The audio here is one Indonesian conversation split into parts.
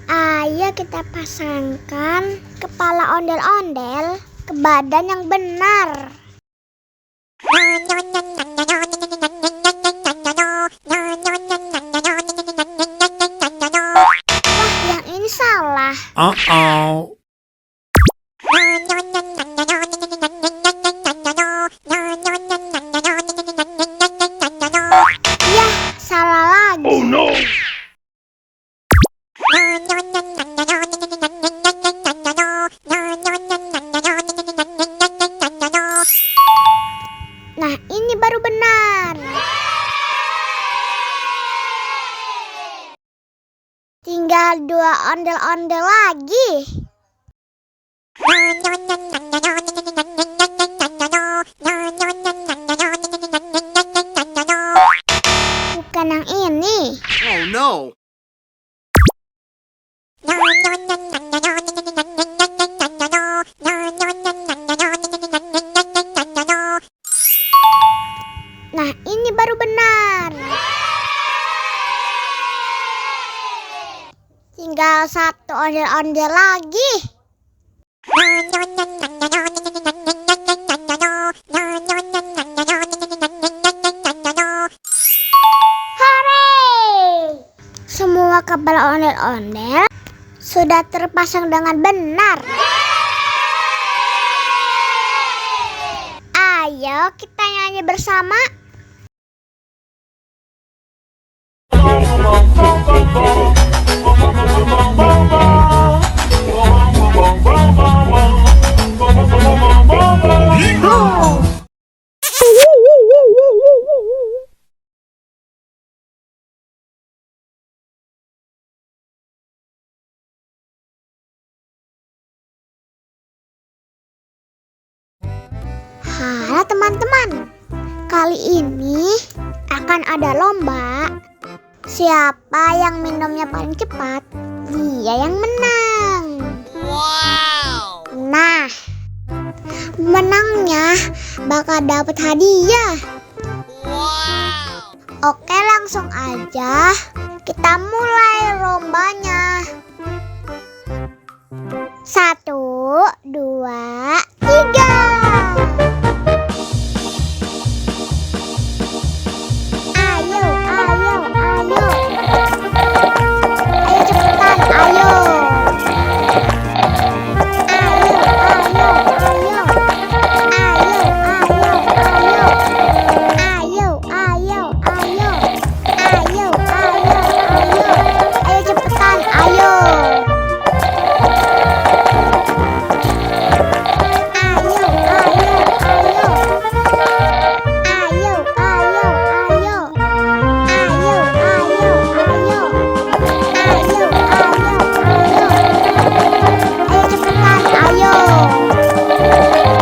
Ayo kita pasangkan kepala ondel-ondel ke badan yang benar. Wah, yang ini salah. Yah, salah lagi. Oh no! Nah, ini baru benar. Tinggal 2 ondel-ondel lagi. Bukan yang ini. Oh no! Nah, ini baru benar. Tinggal 1 ondel-ondel lagi. Hore! Semua kepala ondel-ondel sudah terpasang dengan benar. Ayo kita nyanyi bersama. Halo teman-teman, kali ini akan ada lomba. Siapa yang minumnya paling cepat, dia yang menang. Wow! Nah, menangnya bakal dapat hadiah. Wow! Oke, langsung aja kita mulai lombanya. 1, 2, 3. Ayo, ayo, ayo. Ayo cepetan, ayo. Ayo, ayo, ayo. Ayo, ayo, ayo. Ayo, ayo, ayo. Ayo, ayo, ayo. Ayo cepetan, ayo.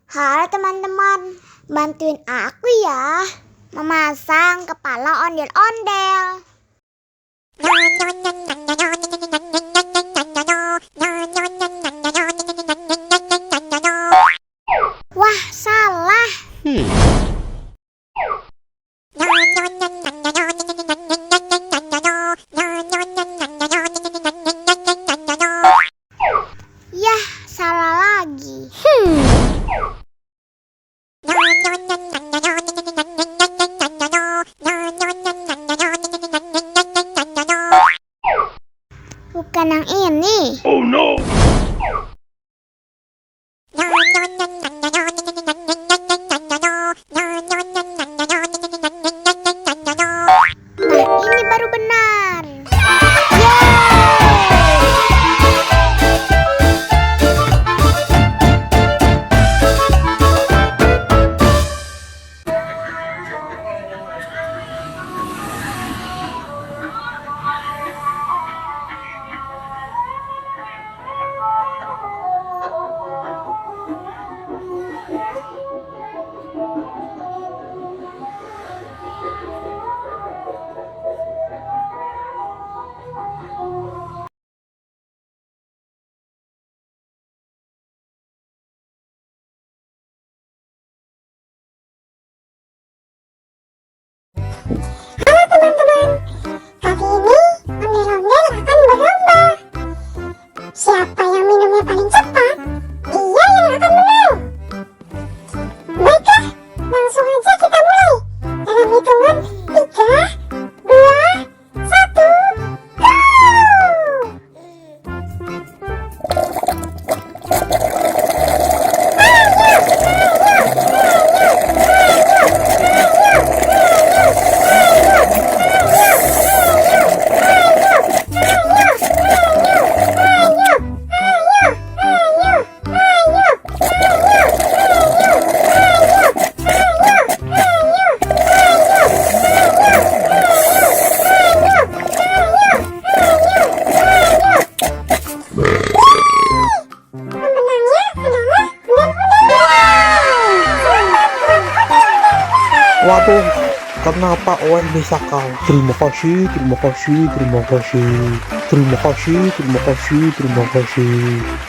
Halo teman-teman, bantuin aku ya memasang kepala ondel-ondel. Wah, salah. Yah, salah lagi. Bukan yang ini. Oh no! Nah, ini baru benar. Yeay! Halo teman-teman, kali ini ondel-ondel akan berlomba. Siapa yang minumnya paling cepat, dia yang akan menang. Baiklah, langsung aja kita mulai. Dalam hitungan 3, 2, 1, go! Waduh, kenapa Owen bisa kalah? Terima kasih, terima kasih, terima kasih, terima kasih, terima kasih, terima kasih.